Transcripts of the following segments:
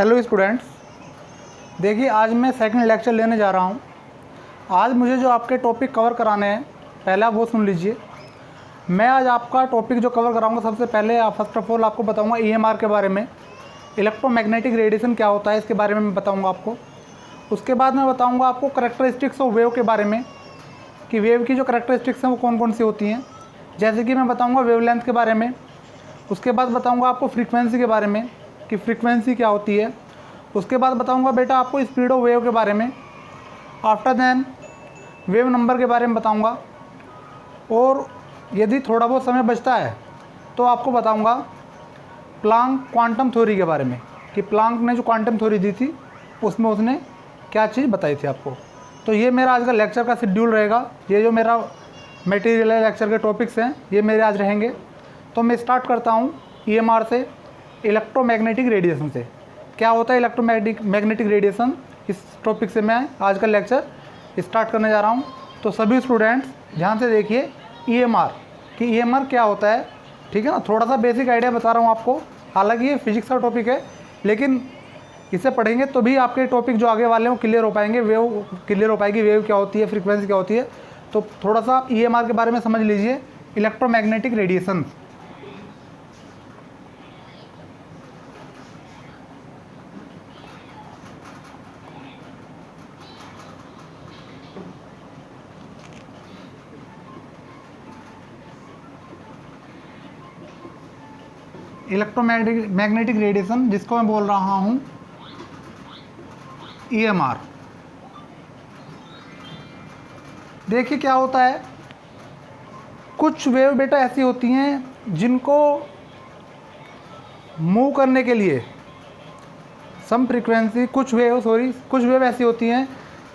Hello students, देखिए आज मैं सेकंड लेक्चर लेने जा रहा हूँ। आज मुझे जो आपके टॉपिक कवर कराने हैं, पहला वो सुन लीजिए। मैं आज आपका टॉपिक जो कवर कराऊंगा, सबसे पहले फर्स्ट ऑफ ऑल आपको बताऊंगा ईएमआर के बारे में। इलेक्ट्रोमैग्नेटिक रेडिएशन क्या होता है इसके बारे में मैं बताऊंगा आपको। उसके बाद मैं बताऊंगा आपको करैक्टरिस्टिक्स ऑफ वेव के बारे में, कि वेव की जो करैक्टरिस्टिक्स हैं वो कौन कौन सी होती हैं। जैसे कि मैं बताऊँगा वेवलेंथ के बारे में। उसके बाद बताऊँगा आपको फ्रीक्वेंसी के बारे में, कि फ्रीक्वेंसी क्या होती है। उसके बाद बताऊंगा बेटा आपको स्पीड ऑफ वेव के बारे में। आफ्टर देन वेव नंबर के बारे में बताऊंगा। और यदि थोड़ा बहुत समय बचता है तो आपको बताऊंगा प्लांक क्वांटम थ्योरी के बारे में, कि प्लांक ने जो क्वांटम थ्योरी दी थी उसमें उसने क्या चीज़ बताई थी आपको। तो ये मेरा आज का लेक्चर का शेड्यूल रहेगा। ये जो मेरा मटेरियल है, लेक्चर के टॉपिक्स हैं, ये मेरे आज रहेंगे। तो मैं स्टार्ट करता हूँ ईएमआर से, इलेक्ट्रोमैग्नेटिक रेडिएशन से। क्या होता है इलेक्ट्रोमैग्नेटिक रेडिएशन, इस टॉपिक से मैं आज का लेक्चर स्टार्ट करने जा रहा हूँ। तो सभी स्टूडेंट्स ध्यान से देखिए ईएमआर, कि ईएमआर क्या होता है, ठीक है ना। थोड़ा सा बेसिक आइडिया बता रहा हूँ आपको। हालांकि ये फिजिक्स का टॉपिक है, लेकिन इसे पढ़ेंगे तो भी आपके टॉपिक जो आगे वाले हैं वो क्लियर हो पाएंगे। वेव क्लियर हो पाएगी, वेव क्या होती है, फ्रीक्वेंसी क्या होती है। तो थोड़ा सा ईएमआर के बारे में समझ लीजिए, इलेक्ट्रोमैग्नेटिक रेडिएशन। इलेक्ट्रोमैग्नेटिक रेडिएशन, जिसको मैं बोल रहा हूँ ईएमआर। देखिए क्या होता है, कुछ वेव बेटा ऐसी होती हैं जिनको मूव करने के लिए सम फ्रीक्वेंसी, कुछ वेव ऐसी होती हैं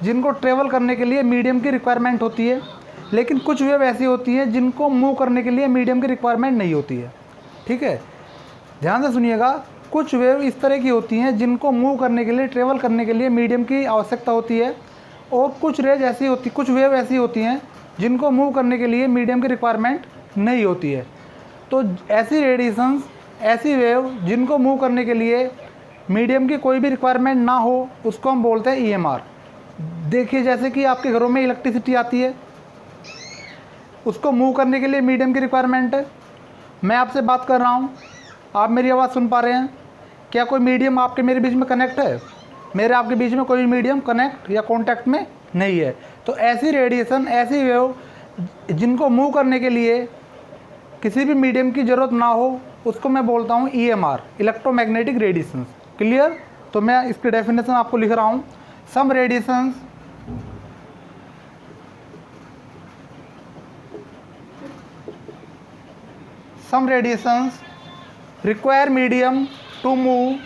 जिनको ट्रेवल करने के लिए मीडियम की रिक्वायरमेंट होती है। लेकिन कुछ वेव ऐसी होती हैं जिनको मूव करने के लिए मीडियम की रिक्वायरमेंट नहीं होती है। ठीक है, ध्यान से सुनिएगा। कुछ वेव इस तरह की होती हैं जिनको मूव करने के लिए, ट्रेवल करने के लिए मीडियम की आवश्यकता होती है। और कुछ वेव ऐसी होती हैं जिनको मूव करने के लिए मीडियम की रिक्वायरमेंट नहीं होती है। तो ऐसी रेडिएशंस, ऐसी वेव जिनको मूव करने के लिए मीडियम की कोई भी रिक्वायरमेंट ना हो, उसको हम बोलते हैं ईएमआर। देखिए जैसे कि आपके घरों में इलेक्ट्रिसिटी आती है, उसको मूव करने के लिए मीडियम की रिक्वायरमेंट है। मैं आपसे बात कर रहा हूँ, आप मेरी आवाज़ सुन पा रहे हैं। क्या कोई मीडियम आपके मेरे बीच में कनेक्ट है? मेरे आपके बीच में कोई मीडियम कनेक्ट या कॉन्टैक्ट में नहीं है। तो ऐसी रेडिएशन, ऐसी वेव जिनको मूव करने के लिए किसी भी मीडियम की ज़रूरत ना हो, उसको मैं बोलता हूँ ईएमआर, इलेक्ट्रोमैग्नेटिक रेडिएशन। क्लियर? तो मैं इसकी डेफिनेशन आपको लिख रहा हूँ। सम radiations require medium to move,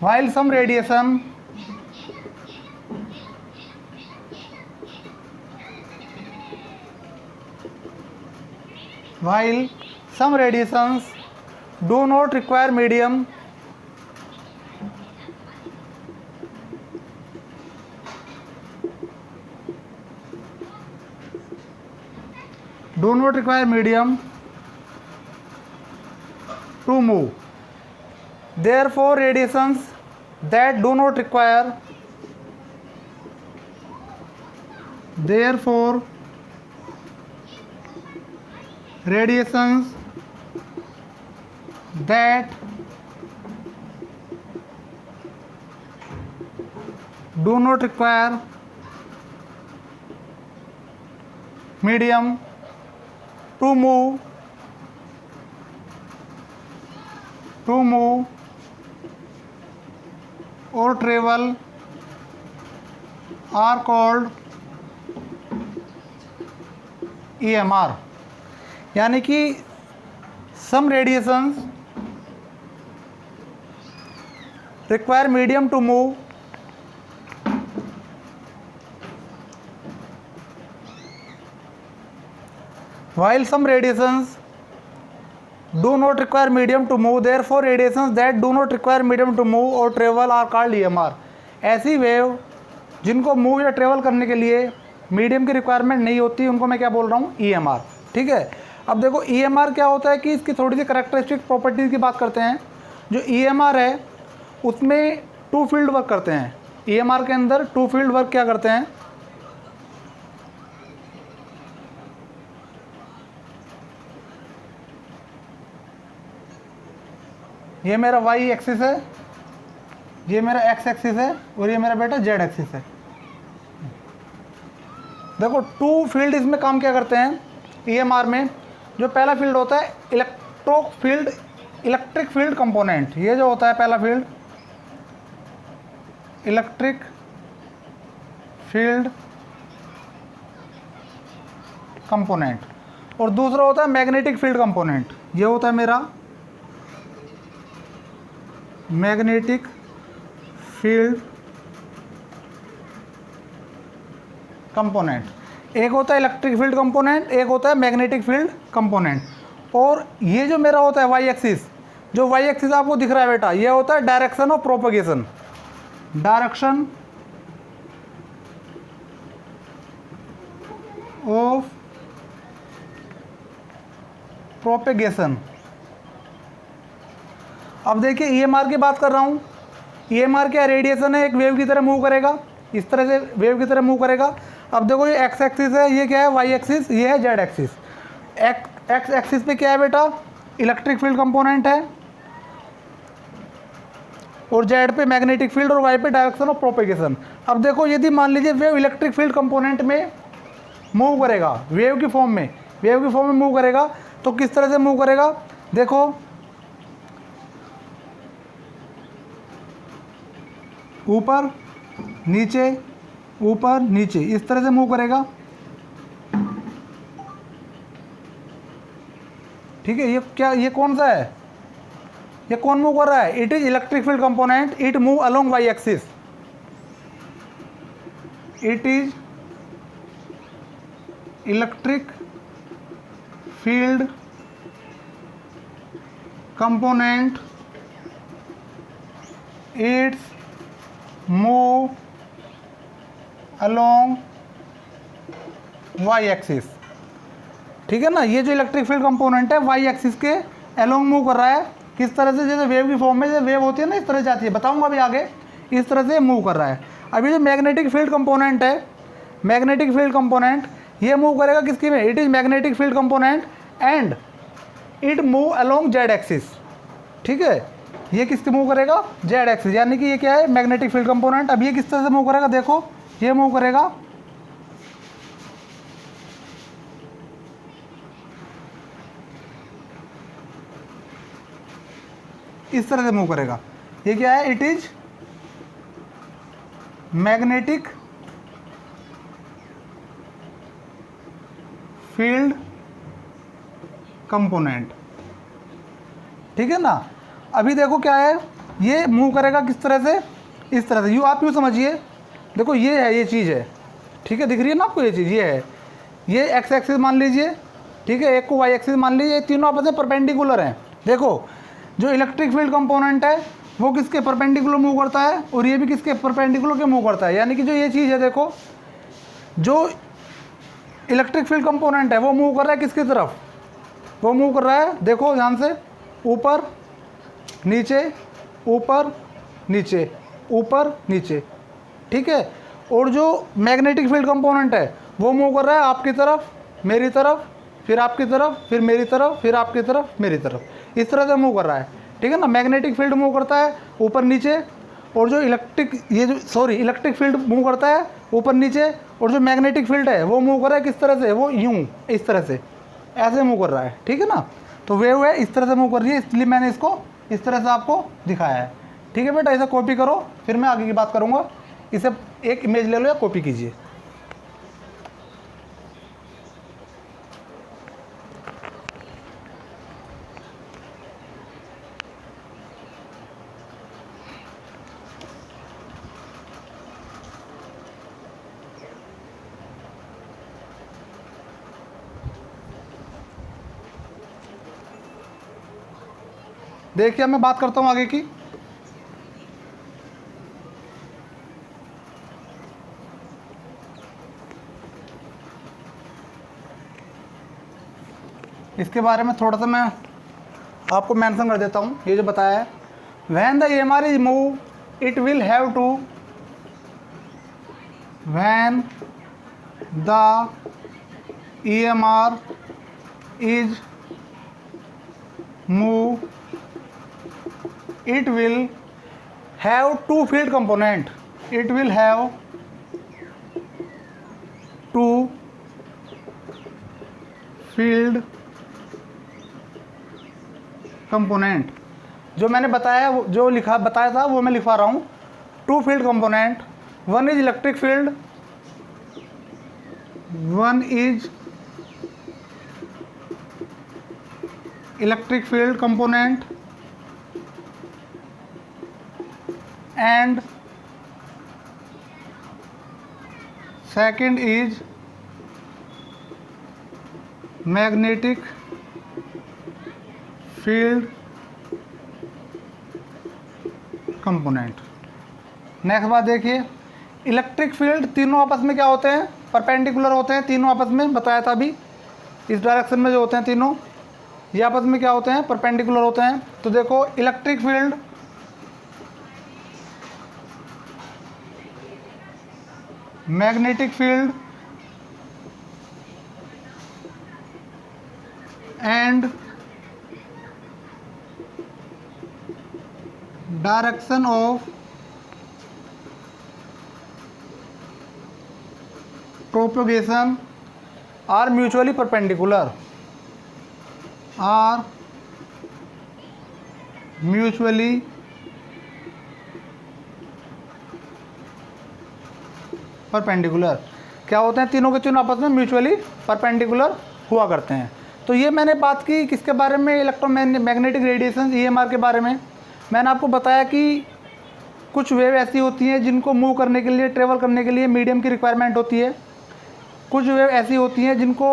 while some radiation radiations do not require medium to move. Therefore radiations that do not require medium to move or travel are called EMR। यानी कि some radiations require medium to move while some radiations do not require medium to move, therefore radiations that do not require medium to move or travel are called EMR। ऐसी wave जिनको move या travel करने के लिए medium की requirement नहीं होती, उनको मैं क्या बोल रहा हूँ, EMR। ठीक है, अब देखो EMR क्या होता है कि इसकी थोड़ी सी करेक्टरिस्टिक प्रॉपर्टीज़ की बात करते हैं। जो EMR है उसमें 2 फील्ड वर्क करते हैं। EMR के अंदर 2 फील्ड वर्क क्या करते हैं, ये मेरा Y एक्सिस है, ये मेरा X एक्सिस है और ये मेरा बेटा Z एक्सिस है। देखो 2 फील्ड इसमें काम क्या करते हैं EMR में। जो पहला फील्ड होता है इलेक्ट्रिक फील्ड कंपोनेंट, ये जो होता है पहला फील्ड इलेक्ट्रिक फील्ड कंपोनेंट, और दूसरा होता है मैग्नेटिक फील्ड कंपोनेंट, ये होता है मेरा मैग्नेटिक फील्ड कंपोनेंट। एक होता है इलेक्ट्रिक फील्ड कंपोनेंट, एक होता है मैग्नेटिक फील्ड कंपोनेंट। और ये जो मेरा होता है Y एक्सिस, जो Y एक्सिस आपको दिख रहा है बेटा, ये होता है direction of propagation, direction of propagation. अब देखिए EMR की बात कर रहा हूँ, EMR क्या रेडिएशन है, एक वेव की तरह मूव करेगा, इस तरह से वेव की तरह मूव करेगा। अब देखो ये X एक्सिस है, ये क्या है Y एक्सिस, ये है Z एक्सिस। X एक्सिस पे क्या है बेटा, इलेक्ट्रिक फील्ड कंपोनेंट है, और Z पे मैग्नेटिक फील्ड, और Y पे डायरेक्शन ऑफ प्रोपगेशन। अब देखो यदि मान लीजिए वेव इलेक्ट्रिक फील्ड कंपोनेंट में मूव करेगा, वेव की फॉर्म में मूव करेगा, तो किस तरह से मूव करेगा, देखो ऊपर नीचे इस तरह से मूव करेगा। ठीक है, ये कौन सा है, ये कौन मूव कर रहा है, it is electric field component, it move along Y axis, it is electric field component, it's move along Y axis. ठीक है ना, ये जो इलेक्ट्रिक फील्ड कंपोनेंट है Y एक्सिस के अलोंग मूव कर रहा है, किस तरह से, जैसे वेव की फॉर्म में, जैसे वेव होती है ना इस तरह जाती है, बताऊंगा अभी आगे, इस तरह से मूव कर रहा है। अभी जो मैग्नेटिक फील्ड कंपोनेंट है, मैग्नेटिक फील्ड कंपोनेंट ये मूव करेगा किसकी में, it is magnetic field component and it move along Z axis. ठीक है, ये किसके मूव करेगा, Z एक्सिस, यानी कि ये क्या है, मैग्नेटिक फील्ड कंपोनेंट। अब ये किस तरह से मूव करेगा, देखो ये मूव करेगा इस तरह से मूव करेगा। ये क्या है, it is magnetic field component. ठीक है ना, अभी देखो क्या है, ये मूव करेगा किस तरह से, इस तरह से, आप यूँ समझिए, देखो ये है, ये चीज़ है, ठीक है, दिख रही है ना आपको ये चीज़, ये है, ये X एक्सिस मान लीजिए, ठीक है, एक को Y एक्सिस मान लीजिए, ये तीनों आपस में परपेंडिकुलर हैं। देखो जो इलेक्ट्रिक फील्ड कंपोनेंट है वो किसके परपेंडिकुलर मूव करता है, और ये भी किसके परपेंडिकुलर के मूव करता है, यानी कि जो ये चीज़ है, देखो जो इलेक्ट्रिक फील्ड कंपोनेंट है वो मूव कर रहा है किसकी तरफ, वो मूव कर रहा है, देखो ध्यान से, ऊपर नीचे, ऊपर नीचे, ऊपर नीचे। ठीक है, और जो मैग्नेटिक फील्ड कंपोनेंट है वो मूव कर रहा है आपकी तरफ, मेरी तरफ, फिर आपकी तरफ, फिर मेरी तरफ, फिर आपकी तरफ, मेरी तरफ, इस तरह से मूव कर रहा है। ठीक है ना, मैग्नेटिक फील्ड मूव करता है ऊपर नीचे, और जो इलेक्ट्रिक फील्ड मूव करता है ऊपर नीचे, और जो मैग्नेटिक फील्ड है वो मूव कर रहा है किस तरह से, वो यूं इस तरह से, ऐसे मूव कर रहा है। ठीक है ना, तो वेव है इस तरह से मूव कर रही है, इसलिए मैंने इसको इस तरह से आपको दिखाया है। ठीक है बेटा, इसे कॉपी करो, फिर मैं आगे की बात करूँगा। इसे एक इमेज ले लो या कॉपी कीजिए। देखिए मैं बात करता हूँ आगे की। इसके बारे में थोड़ा सा मैं आपको मेंशन कर देता हूँ। ये जो बताया है, when the EMR is move it will have to, when the EMR is move it will have two field component, it will have two field component। जो मैंने बताया, जो लिखा बताया था वो मैं लिखवा रहा हूँ। Two field component, one is electric field, one is electric field component and second is magnetic field component। Next बात देखिए, इलेक्ट्रिक फील्ड तीनों आपस में क्या होते हैं, परपेंडिकुलर होते हैं। तीनों आपस में बताया था अभी, इस डायरेक्शन में जो होते हैं तीनों, ये आपस में क्या होते हैं, परपेंडिकुलर होते हैं। तो देखो electric field, magnetic field and direction of propagation are mutually perpendicular, are mutually perpendicular. क्या होते हैं, तीनों के तीनों आपस में म्यूचुअली परपेंडिकुलर हुआ करते हैं। तो ये मैंने बात की किसके बारे में, इलेक्ट्रोमैग्नेटिक रेडिएशन EMR के बारे में। मैंने आपको बताया कि कुछ वेव ऐसी होती हैं जिनको मूव करने के लिए, ट्रेवल करने के लिए मीडियम की रिक्वायरमेंट होती है। कुछ वेव ऐसी होती हैं जिनको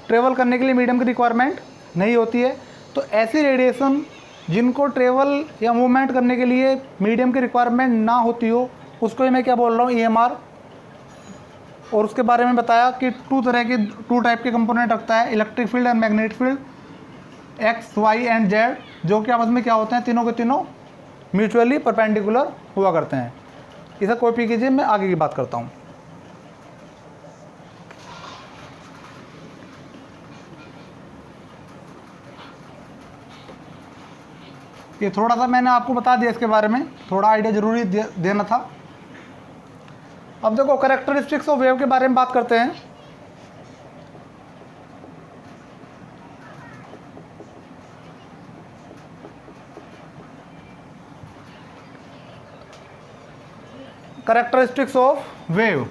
ट्रेवल करने के लिए मीडियम की रिक्वायरमेंट नहीं होती है। तो ऐसी रेडिएशन जिनको ट्रेवल या मूवमेंट करने के लिए मीडियम की रिक्वायरमेंट ना होती हो, उसको ही मैं क्या बोल रहा हूँ, EMR। और उसके बारे में बताया कि टू टाइप के कंपोनेंट रखता है, electric field and magnetic field, X, Y and Z, जो कि आपस में क्या होते हैं, तीनों के तीनों म्यूचुअली परपेंडिकुलर हुआ करते हैं। इसे कॉपी कीजिए, मैं आगे की बात करता हूँ। ये थोड़ा सा मैंने आपको बता दिया, इसके बारे में थोड़ा आइडिया जरूरी देना था। अब देखो कैरेक्टरिस्टिक्स ऑफ वेव के बारे में बात करते हैं। कैरेक्टरिस्टिक्स ऑफ वेव,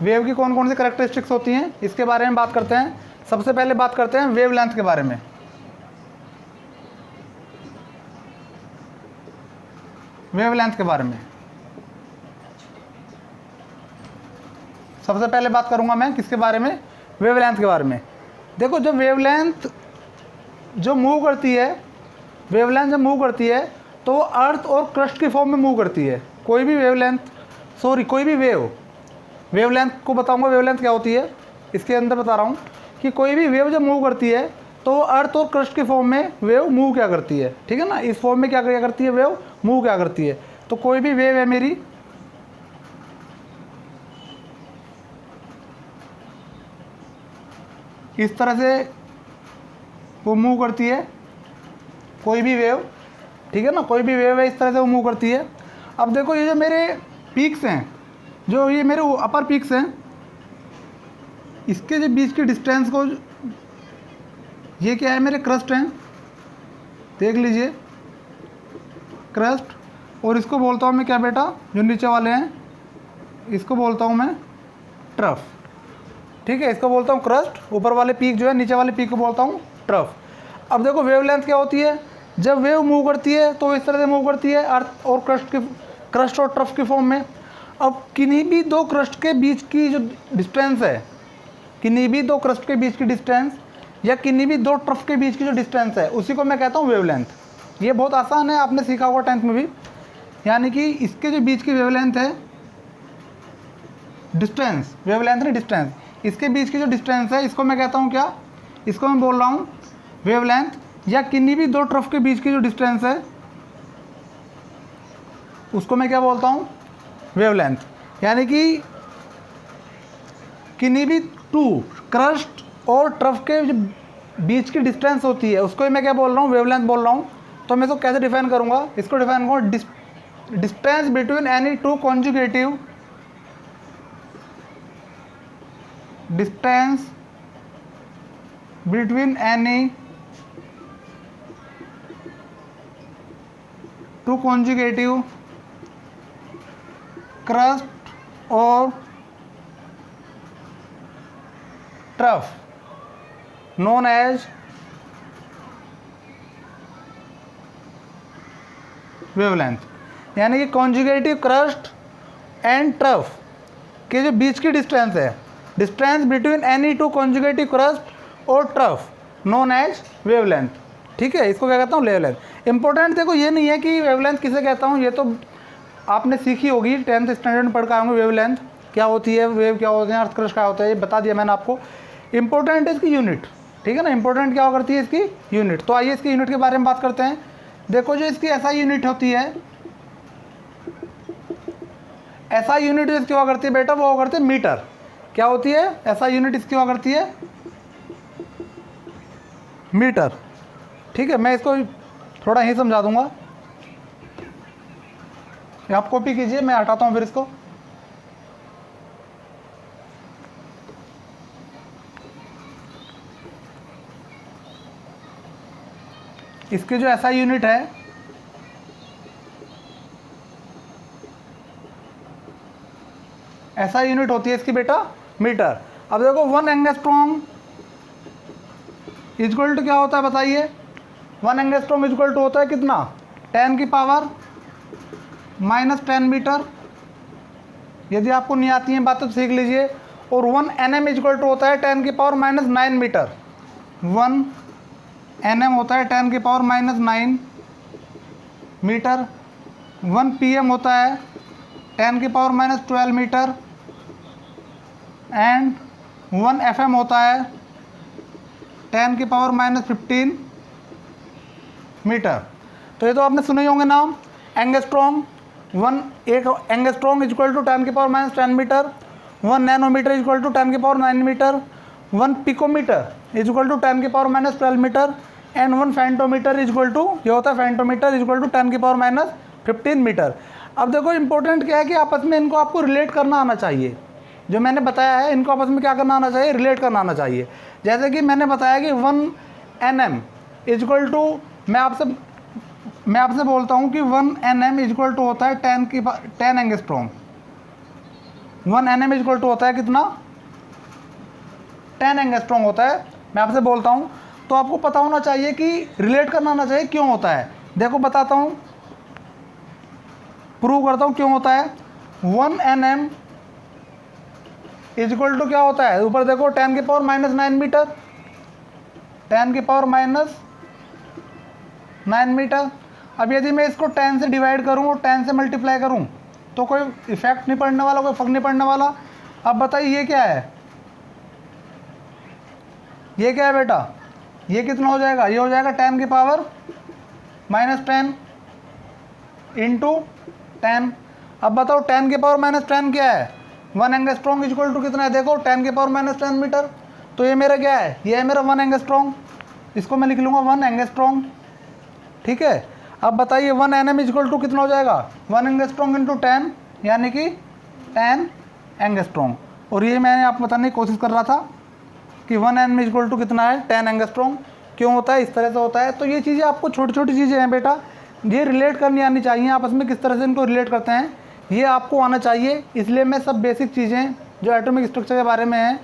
वेव की कौन कौन सी कैरेक्टरिस्टिक्स होती हैं, इसके बारे में बात करते हैं। सबसे पहले बात करते हैं वेव लेंथ के बारे में। वेव लेंथ के बारे में सबसे पहले बात करूंगा मैं, किसके बारे में, वेव लेंथ के बारे में। देखो जब वेव लेंथ जो मूव करती है, वेव लेंथ जब मूव करती है तो वो अर्थ और क्रस्ट की फॉर्म में मूव करती है। कोई भी वेव लेंथ, कोई भी वेव लेंथ को बताऊंगा, वेव लेंथ क्या होती है इसके अंदर बता रहा हूँ कि कोई भी वेव जब मूव करती है तो वो अर्थ और क्रस्ट की फॉर्म में वेव मूव क्या करती है, ठीक है ना। इस फॉर्म में क्या करती है, वेव मूव क्या करती है। तो कोई भी वेव है मेरी, इस तरह से वो मूव करती है, कोई भी वेव, ठीक है ना, कोई भी वेव है इस तरह से वो मूव करती है। अब देखो ये जो मेरे पीक्स हैं, जो ये मेरे अपर पीक्स हैं, इसके जो बीच की डिस्टेंस को, ये क्या है, मेरे क्रस्ट हैं, देख लीजिए क्रस्ट। और इसको बोलता हूँ मैं क्या बेटा, जो नीचे वाले हैं इसको बोलता हूँ मैं ट्रफ, ठीक है। इसको बोलता हूँ क्रस्ट, ऊपर वाले पीक जो है, नीचे वाले पीक को बोलता हूँ ट्रफ। अब देखो वेवलेंथ क्या होती है, जब वेव मूव करती है तो इस तरह से मूव करती है, अर्थ और क्रस्ट और ट्रफ की फॉर्म में। अब किन्हीं भी दो क्रस्ट के बीच की जो डिस्टेंस है, किन्हीं भी दो क्रस्ट के बीच की डिस्टेंस या किन्हीं भी दो ट्रफ के बीच की जो डिस्टेंस है, उसी को मैं कहता हूँ वेवलेंथ। ये बहुत आसान है, आपने सीखा होगा 10th में भी। यानी कि इसके जो बीच की वेवलेंथ है, डिस्टेंस, वेवलेंथ नहीं डिस्टेंस, इसके बीच की जो डिस्टेंस है इसको मैं कहता हूँ क्या, इसको मैं बोल रहा हूँ वेवलेंथ, या किन्हीं भी दो ट्रफ के बीच की जो डिस्टेंस है उसको मैं क्या बोलता हूँ, वेवलेंथ। यानी कि किन्हीं भी टू क्रस्ट और ट्रफ के जो बीच की डिस्टेंस होती है उसको मैं क्या बोल रहा हूँ, वेवलेंथ बोल रहा हूँ। तो मैं इसको कैसे डिफाइन करूँगा, इसको डिफाइन करूँगा distance between any two conjugative, distance between any two conjugative crust और ट्रफ known as वेवलेंथ। यानी कि कॉन्जुगेटिव क्रस्ट एंड ट्रफ के जो बीच की डिस्टेंस है, distance between any two conjugative crust और ट्रफ नोन एज वेवलेंथ। ठीक है, इसको क्या कहता हूँ, वेवलेंथ। इंपॉर्टेंट देखो ये नहीं है कि वेवलेंथ किसे कहता हूँ, ये तो आपने सीखी होगी 10th स्टैंडर्ड में पढ़ के आएंगे, वेवलेंथ क्या होती है, वेव क्या होते हैं, अर्थ क्रस्ट क्या होता है, ये बता दिया मैंने आपको। इंपॉर्टेंट है इसकी यूनिट, ठीक है ना, इंपॉर्टेंट क्या करती है इसकी यूनिट। तो आइए इसकी यूनिट के बारे में बात करते हैं। देखो जो इसकी एसआई यूनिट होती है, एसआई यूनिट इसकी हुआ करती है बेटा, वो हुआ करती है मीटर। क्या होती है एसआई यूनिट इसकी हुआ करती है मीटर। ठीक है, मैं इसको थोड़ा ही समझा दूंगा, आप कॉपी कीजिए, मैं हटाता हूं फिर इसको। इसकी जो एसआई यूनिट है, एसआई यूनिट होती है इसकी बेटा मीटर। अब देखो 1 एंगस्ट्रॉम इक्वल टू क्या होता है बताइए, 1 एंगस्ट्रॉम इक्वल टू होता है कितना, 10 की पावर -10 मीटर। यदि आपको नहीं आती है बात तो सीख लीजिए। और 1 nm इक्वल टू होता है 10 की पावर -9 मीटर। 1 nm होता है 10 की पावर -9 मीटर। 1 pm होता है 10 की पावर -12 मीटर। एंड 1 fm होता है 10 की पावर -15 मीटर। तो ये तो आपने सुने ही होंगे नाम, एंगस्ट्रॉम। एक एंगस्ट्रॉम इक्वल टू 10 की power -10 metre. 1 nanometre equal to 10 की power 9 metre. 1 picometre equal to 10 की power -12 metre. And 1 femtometre equal to, ये होता है फेंटोमीटर इक्वल टू 10 की पावर -15 मीटर। अब देखो इंपॉर्टेंट क्या है कि आपस में इनको आपको रिलेट करना आना चाहिए। जो मैंने बताया है इनको आपस में क्या करना आना चाहिए, रिलेट करना आना चाहिए। जैसे कि मैंने बताया कि 1 nm इक्वल टू, मैं आपसे बोलता हूँ कि 1 nm इक्वल टू होता है 10 एंगस्ट्रॉम। 1 nm इक्वल टू होता है कितना, 10 एंगस्ट्रॉम होता है। मैं आपसे बोलता हूँ तो आपको पता होना चाहिए कि रिलेट करना आना चाहिए क्यों होता है। देखो बताता हूँ, प्रूव करता हूँ क्यों होता है। 1 nm इक्वल टू क्या होता है, ऊपर देखो 10 की पावर -9 मीटर, 10 की पावर -9 मीटर। अब यदि मैं इसको 10 से डिवाइड करूँ और 10 से मल्टीप्लाई करूँ तो कोई इफेक्ट नहीं पड़ने वाला, कोई फर्क नहीं पड़ने वाला। अब बताइए ये क्या है, ये क्या है बेटा, ये कितना हो जाएगा, ये हो जाएगा 10 की पावर -10 इंटू 10। अब बताओ 10 की पावर -10 क्या है, 1 एंगस्ट्रॉम इक्वल टू कितना है, देखो 10 की पावर -10 मीटर। तो ये मेरा क्या है, ये है मेरा 1 एंगस्ट्रॉम, इसको मैं लिख लूँगा 1 एंगस्ट्रॉम। ठीक है, अब बताइए 1 nm इक्वल टू कितना हो जाएगा, 1 एंगस्ट्रॉम इंटू 10 यानी कि 10 एंगस्ट्रॉम। और ये मैंने आपको बताने की कोशिश कर रहा था कि 1 nm इक्वल टू कितना है, 10 एंगस्ट्रॉम। क्यों होता है, इस तरह से होता है। तो ये चीज़ें आपको छोटी छोटी चीज़ें हैं बेटा, ये रिलेट करनी आनी चाहिए आपस में, किस तरह से इनको रिलेट करते हैं ये आपको आना चाहिए। इसलिए मैं सब बेसिक चीज़ें जो एटॉमिक स्ट्रक्चर के बारे में हैं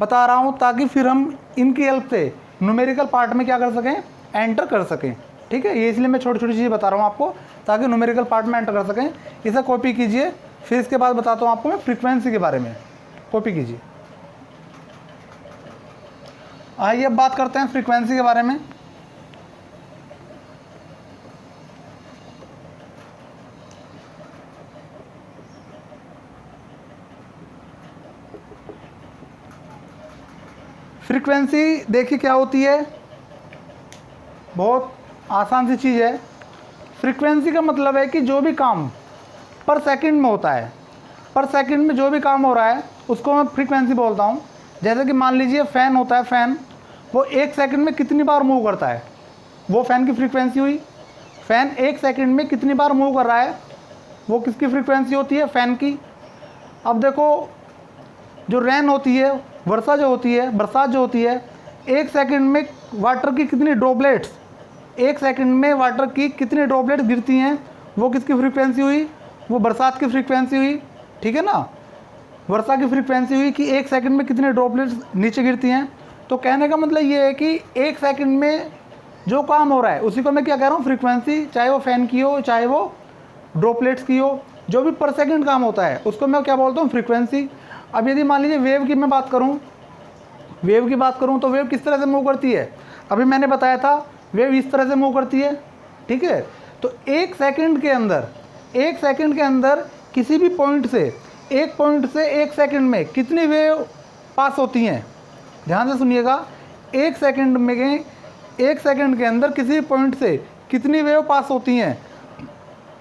बता रहा हूँ, ताकि फिर हम इनकी हेल्प से न्यूमेरिकल पार्ट में क्या कर सकें, एंटर कर सकें। ठीक है, ये इसलिए मैं छोटी छोटी चीज़ें बता रहा हूँ आपको, ताकि न्यूमेरिकल पार्ट में एंटर कर सकें। इसे कॉपी कीजिए, फिर इसके बाद बताता हूँ आपको मैं फ्रीक्वेंसी के बारे में। कॉपी कीजिए। आइए अब बात करते हैं फ्रीक्वेंसी के बारे में। फ्रीक्वेंसी देखिए क्या होती है, बहुत आसान सी चीज़ है। फ्रीक्वेंसी का मतलब है कि जो भी काम पर सेकंड में होता है, पर सेकंड में जो भी काम हो रहा है उसको मैं फ्रीक्वेंसी बोलता हूँ। जैसे कि मान लीजिए फ़ैन होता है, फ़ैन वो 1 सेकंड में कितनी बार मूव करता है, वो फ़ैन की फ्रीक्वेंसी हुई। फ़ैन 1 सेकंड में कितनी बार मूव कर रहा है, वो किसकी फ्रीक्वेंसी होती है, फ़ैन की। अब देखो जो रेन होती है, वर्षा जो होती है, बरसात जो होती है, 1 सेकंड में वाटर की कितनी ड्रॉपलेट्स, 1 सेकंड में वाटर की कितनी ड्रॉपलेट्स गिरती हैं, वो किसकी फ्रीक्वेंसी हुई, वो बरसात की फ्रीक्वेंसी हुई। ठीक है ना, वर्षा की फ्रीक्वेंसी हुई कि 1 सेकंड में कितने ड्रॉपलेट्स नीचे गिरती हैं। तो कहने का मतलब ये है कि 1 सेकंड में जो काम हो रहा है उसी को मैं क्या कह रहा हूँ, फ्रीक्वेंसी। चाहे वो फ़ैन की हो, चाहे वो ड्रॉपलेट्स की हो, जो भी पर सेकंड काम होता है उसको मैं क्या बोलता हूँ, फ्रीक्वेंसी। अब यदि मान लीजिए वेव की मैं बात करूँ, वेव की बात करूँ तो वेव किस तरह से मूव करती है, अभी मैंने बताया था वेव इस तरह से मूव करती है। ठीक है, तो 1 सेकंड के अंदर, 1 सेकंड के अंदर किसी भी पॉइंट से, एक पॉइंट से 1 सेकंड में कितनी वेव पास होती हैं, ध्यान से सुनिएगा। 1 सेकंड में, 1 सेकंड के अंदर किसी पॉइंट से कितनी वेव पास होती हैं,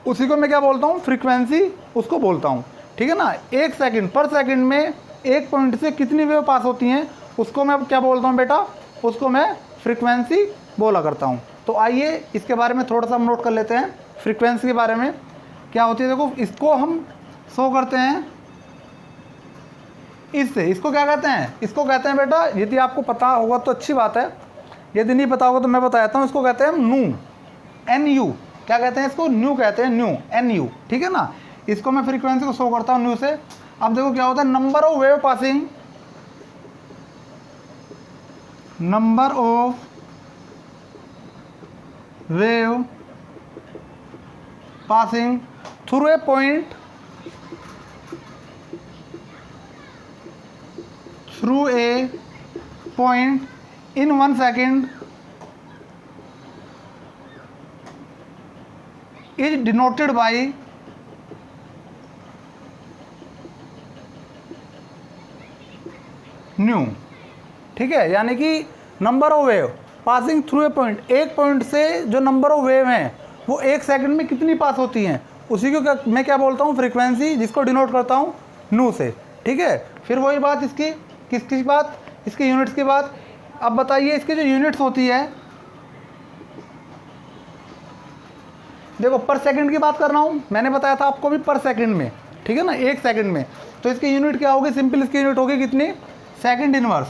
उसी को मैं क्या बोलता हूँ, फ्रीक्वेंसी उसको बोलता हूँ। ठीक है ना, 1 सेकंड, पर सेकंड में एक पॉइंट से कितनी वेव पास होती हैं उसको मैं क्या बोलता हूँ बेटा, उसको मैं फ्रीक्वेंसी बोला करता हूँ। तो आइए इसके बारे में थोड़ा सा हम नोट कर लेते हैं, फ्रीक्वेंसी के बारे में क्या होती है। देखो इसको हम शो करते हैं इससे, इसको क्या कहते हैं, इसको कहते हैं बेटा, यदि आपको पता होगा तो अच्छी बात है, यदि नहीं पता होगा तो मैं बता देता हूँ। इसको कहते हैं न्यू, NU, क्या कहते हैं इसको, न्यू कहते हैं, न्यू, NU। ठीक है ना, इसको मैं फ्रीक्वेंसी को शो करता हूँ न्यू से। अब देखो क्या होता है, number of wave passing, number of wave passing through a point, through a point in 1 second is denoted by new. ठीक है, यानी कि number of wave passing through a point, एक पॉइंट से जो नंबर ऑफ वेव हैं वो 1 second में कितनी पास होती हैं, उसी को मैं क्या बोलता हूँ, फ्रीक्वेंसी, जिसको डिनोट करता हूँ न्यू से। ठीक है, फिर वही बात इसकी, किसकी बात, इसकी यूनिट्स की बात। अब बताइए इसकी जो यूनिट्स होती है, देखो पर सेकंड की बात कर रहा हूँ, मैंने बताया था आपको भी पर सेकंड में। ठीक है ना, 1 सेकंड में, तो इसकी यूनिट क्या होगी, सिंपल इसकी यूनिट होगी कितनी, सेकंड इनवर्स,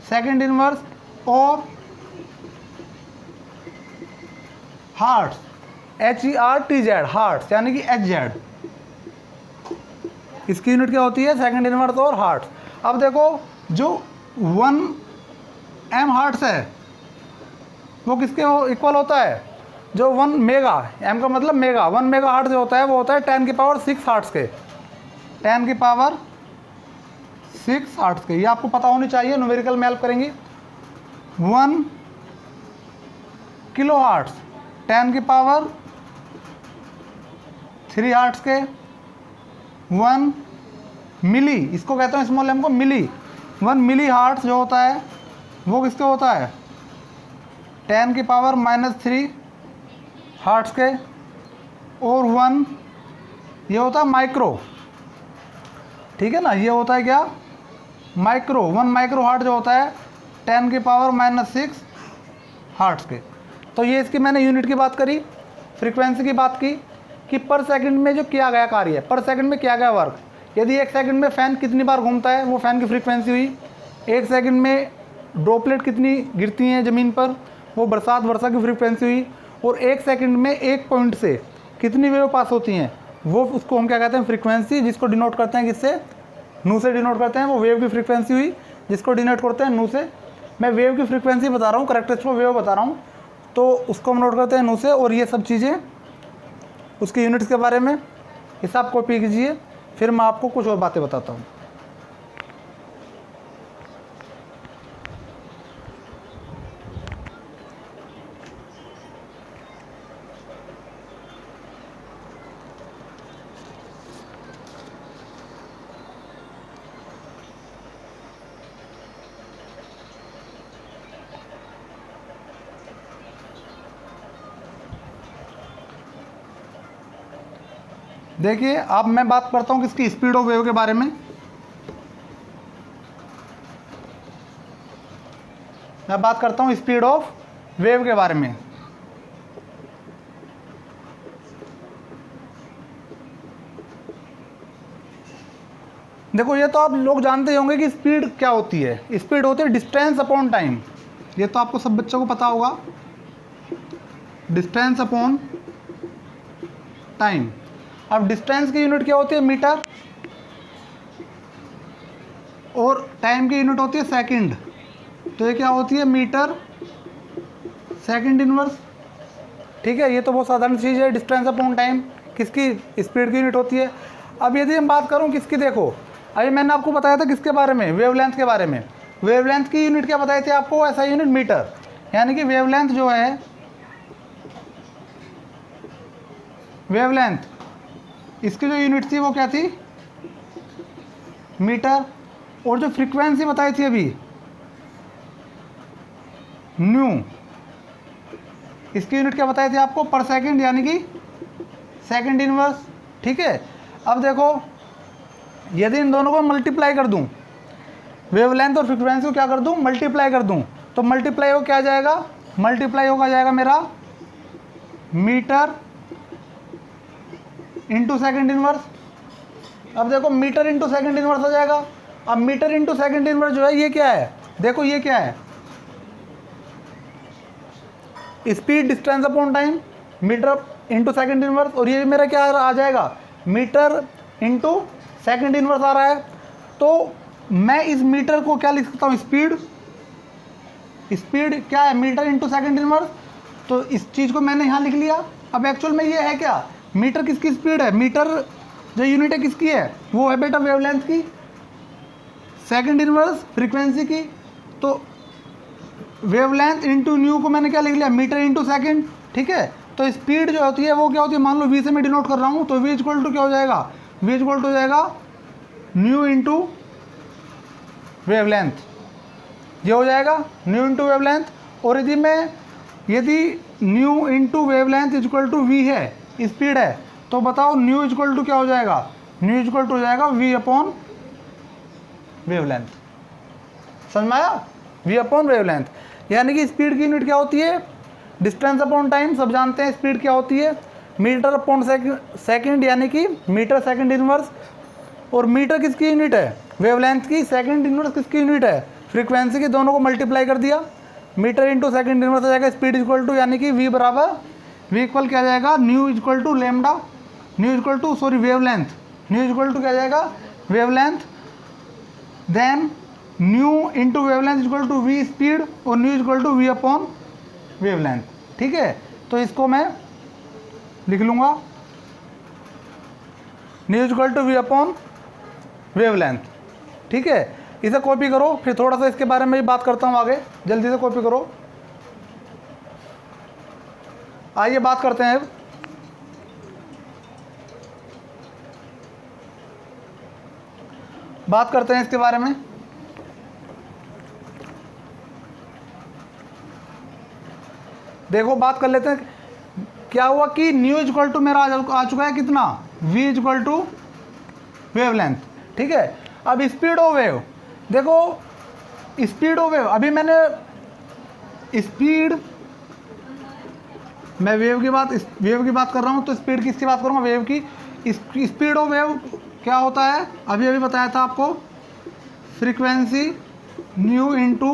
सेकंड इनवर्स और हार्ट्स, HERTZ, हार्ट्स यानी कि HZ, इसकी यूनिट क्या होती है, सेकंड इनवर्स और हार्ट्स। अब देखो जो 1 M हार्ट्स है वो किसके इक्वल होता है, जो 1 मेगा, M का मतलब मेगा, 1 मेगा हार्ट्स जो होता है वो होता है 10 की पावर 6 हार्ट्स के, 10 की पावर 6 हार्ट्स के। ये आपको पता होनी चाहिए, न्यूमेरिकल में हेल्प करेंगी। 1 किलो हार्ट्स 10 की पावर 3 हार्ट्स के। 1 मिली, इसको कहते हैं स्मॉल m को मिली, 1 मिली हार्ट्स जो होता है वो किसके होता है, 10 की पावर -3 हार्ट्स के। और 1 ये होता है माइक्रो, ठीक है ना, ये होता है क्या, माइक्रो, 1 माइक्रो हार्ट जो होता है 10 की पावर -6 हार्ट्स के। तो ये इसकी मैंने यूनिट की बात करी, फ्रीक्वेंसी की बात की कि पर सेकंड में जो किया गया कार्य है, पर सेकंड में किया गया वर्क। यदि 1 सेकंड में फ़ैन कितनी बार घूमता है वो फ़ैन की फ्रीक्वेंसी हुई। 1 सेकंड में ड्रॉपलेट कितनी गिरती हैं ज़मीन पर, वो बरसात वर्षा की फ्रीक्वेंसी हुई। और 1 सेकंड में एक पॉइंट से कितनी वेव पास होती हैं, वो उसको हम क्या कहते हैं, फ्रीक्वेंसी, जिसको डिनोट करते हैं किससे, नू से डिनोट करते हैं। वो वेव की फ्रीक्वेंसी हुई जिसको डिनोट करते हैं नू से। मैं वेव की फ्रीक्वेंसी बता रहा हूँ, करेक्टरिस्टिक वेव बता रहा हूँ, तो उसको हम नोट करते हैं नू से। और ये सब चीज़ें उसकी यूनिट्स के बारे में हिसाब कॉपी कीजिए, फिर मैं आपको कुछ और बातें बताता हूँ। देखिए अब मैं बात करता हूँ किसकी, स्पीड ऑफ वेव के बारे में। मैं बात करता हूँ स्पीड ऑफ वेव के बारे में। देखो ये तो आप लोग जानते होंगे कि स्पीड क्या होती है। स्पीड होती है डिस्टेंस अपॉन टाइम, ये तो आपको सब बच्चों को पता होगा, डिस्टेंस अपॉन टाइम। अब डिस्टेंस की यूनिट क्या होती है, मीटर, और टाइम की यूनिट होती है सेकंड। तो ये क्या होती है, मीटर सेकंड इनवर्स। ठीक है, ये तो बहुत साधारण चीज़ है, डिस्टेंस अपॉन टाइम किसकी, स्पीड की यूनिट होती है। अब यदि हम बात करूँ किसकी, देखो अभी मैंने आपको बताया था किसके बारे में, वेवलेंथ के बारे में। वेवलेंथ की यूनिट क्या बताई थी आपको, ऐसा यूनिट मीटर, यानी कि वेवलेंथ जो है, वेवलेंथ इसकी जो यूनिट थी वो क्या थी, मीटर। और जो फ्रीक्वेंसी बताई थी अभी, न्यू, इसकी यूनिट क्या बताई थी आपको, पर सेकंड, यानी कि सेकंड इनवर्स। ठीक है, अब देखो यदि इन दोनों को मल्टीप्लाई कर दूं, वेवलेंथ और फ्रीक्वेंसी को क्या कर दूं, मल्टीप्लाई कर दूं, तो मल्टीप्लाई हो क्या आ जाएगा, मल्टीप्लाई होगा जाएगा मेरा मीटर इंटू सेकंड इनवर्स। अब देखो मीटर इंटू सेकंड इनवर्स हो जाएगा। अब मीटर इंटू सेकंड इनवर्स जो है ये क्या है, देखो ये क्या है, speed distance upon time, metre into second inverse, और ये मेरा क्या आ जाएगा, मीटर इंटू सेकंड इनवर्स आ रहा है। तो मैं इस मीटर को क्या लिख सकता हूँ, स्पीड, स्पीड क्या है, मीटर इंटू सेकंड इनवर्स। तो इस चीज़ को मैंने यहाँ लिख लिया। अब एक्चुअल में ये है क्या, मीटर किसकी स्पीड है, मीटर जो यूनिट है किसकी है, वो है बेटा वेवलेंथ की, सेकंड इनवर्स फ्रीक्वेंसी की। तो वेवलेंथ इंटू न्यू को मैंने क्या लिख लिया, मीटर इंटू सेकंड। ठीक है, तो स्पीड जो होती है वो क्या होती है, मान लो वी से मैं डिनोट कर रहा हूँ, तो वी इक्वल टू क्या हो जाएगा, वी इक्वल टू हो जाएगा न्यू इंटू वेवलेंथ, ये हो जाएगा न्यू इंटू वेवलेंथ। और यदि nu into wavelength equal to v है, स्पीड है, तो बताओ न्यू इक्वल टू क्या हो जाएगा, न्यू इक्वल टू हो जाएगा वी अपॉन वेवलेंथ। समझ में आया, वी अपॉन वेवलेंथ। यानी कि स्पीड की यूनिट क्या होती है, डिस्टेंस अपॉन टाइम, सब जानते हैं स्पीड क्या होती है, मीटर अपॉन सेकंड, यानी कि मीटर सेकंड इनवर्स। और मीटर किसकी यूनिट है, वेवलेंथ की, सेकंड इनवर्स किसकी यूनिट है, फ्रीक्वेंसी की। दोनों को मल्टीप्लाई कर दिया, मीटर इंटू सेकंड इनवर्स आ जाएगा स्पीड इक्वल टू, यानी कि वी बराबर, वी इक्वल क्या जाएगा, nu equal to lambda, nu equal to sorry wavelength, nu equal to क्या जाएगा, wavelength, then nu into wavelength equal to V speed, और nu equal to we upon wavelength. ठीक है, तो इसको मैं लिख लूँगा nu equal to we upon wavelength. ठीक है, इसे कॉपी करो, फिर थोड़ा सा इसके बारे में भी बात करता हूँ आगे, जल्दी से कॉपी करो। आइए बात करते हैं, बात करते हैं इसके बारे में। देखो बात कर लेते हैं, क्या हुआ कि न्यू इक्वल टू मेरा आ चुका है कितना, v इक्वल टू वेवलेंथ। ठीक है, अब स्पीड ऑफ वेव, देखो स्पीड ऑफ वेव, अभी मैंने स्पीड, मैं वेव की बात कर रहा हूँ, तो स्पीड किसकी बात करूँगा, वेव की। स्पीड ऑफ वेव क्या होता है, अभी बताया था आपको, frequency new into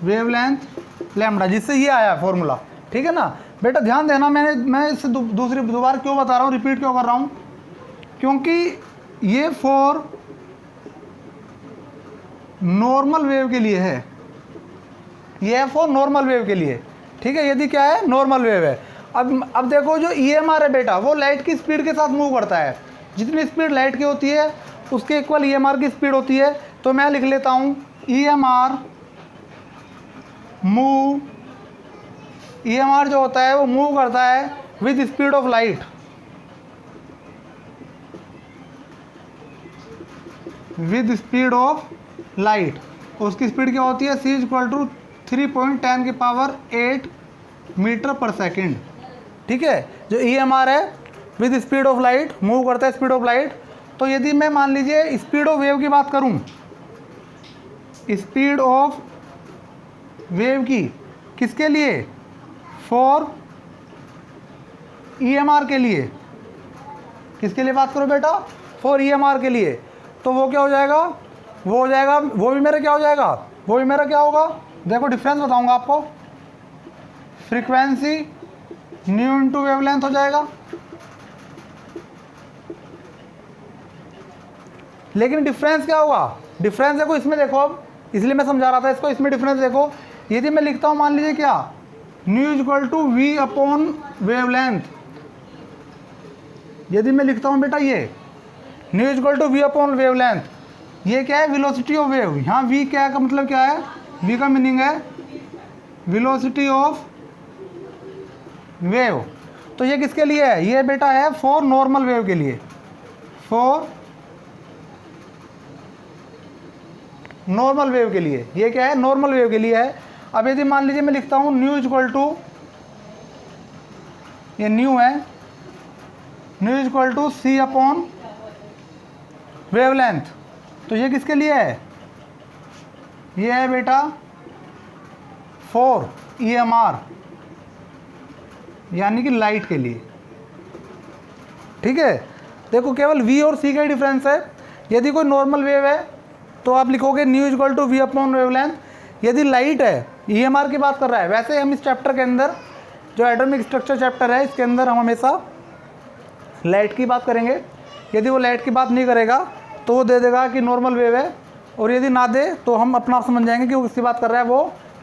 wavelength lambda, जिससे ये आया फॉर्मूला। ठीक है ना बेटा, ध्यान देना, मैं इससे दोबारा क्यों बता रहा हूँ, रिपीट क्यों कर रहा हूँ, क्योंकि ये फॉर नॉर्मल वेव के लिए है, ये फॉर नॉर्मल वेव के लिए। ठीक है, यदि क्या है, नॉर्मल वेव है। अब देखो जो EMR है बेटा, वो लाइट की स्पीड के साथ मूव करता है, जितनी स्पीड लाइट की होती है उसके इक्वल EMR की स्पीड होती है। तो मैं लिख लेता हूँ EMR मूव, EMR जो होता है वो मूव करता है with speed of light, with speed of light. उसकी स्पीड क्या होती है, c इक्वल टू 3.10 की पावर 8 मीटर पर सेकेंड। ठीक है। जो EMR है with speed of light, move करता है स्पीड ऑफ लाइट। तो यदि मैं मान लीजिए स्पीड ऑफ वेव की बात करूं, स्पीड ऑफ वेव की किसके लिए, फॉर EMR के लिए, किसके लिए बात करो बेटा, फॉर EMR के लिए। तो वो क्या हो जाएगा, वो हो जाएगा, वो भी मेरा क्या हो जाएगा, वो भी मेरा क्या होगा, देखो डिफरेंस बताऊंगा आपको, फ्रीक्वेंसी न्यू इंटू वेवलेंथ हो जाएगा। लेकिन डिफरेंस क्या होगा, डिफरेंस देखो इसमें, देखो अब इसलिए मैं समझा रहा था इसको, इसमें डिफरेंस देखो। यदि मैं लिखता हूं मान लीजिए क्या, nu is equal to we upon wavelength, यदि मैं लिखता हूं बेटा ये nu is equal to we upon wavelength, ये क्या है, वेलोसिटी ऑफ वेव। यहाँ वी क्या का मतलब क्या है, वी का मीनिंग है वेलोसिटी ऑफ वेव। तो ये किसके लिए है, ये बेटा है फॉर नॉर्मल वेव के लिए, फॉर नॉर्मल वेव के लिए। ये क्या है, नॉर्मल वेव के लिए है। अब यदि मान लीजिए मैं लिखता हूँ न्यू इज इक्वल टू, ये न्यू है, nu is equal to c upon wavelength, तो ये किसके लिए है, ये है बेटा फॉर EMR, यानी कि लाइट के लिए। ठीक है, देखो केवल V और C का ही डिफरेंस है। यदि कोई नॉर्मल वेव है तो आप लिखोगे nu is equal to we upon wavelength. यदि लाइट है, EMR की बात कर रहा है। वैसे हम इस चैप्टर के अंदर, जो एटॉमिक स्ट्रक्चर चैप्टर है, इसके अंदर हम हमेशा लाइट की बात करेंगे। यदि वो लाइट की बात नहीं करेगा तो वो दे देगा कि नॉर्मल वेव है, और यदि ना दे तो हम अपना आप समझ जाएंगे कि वो किसकी बात कर रहा है, वो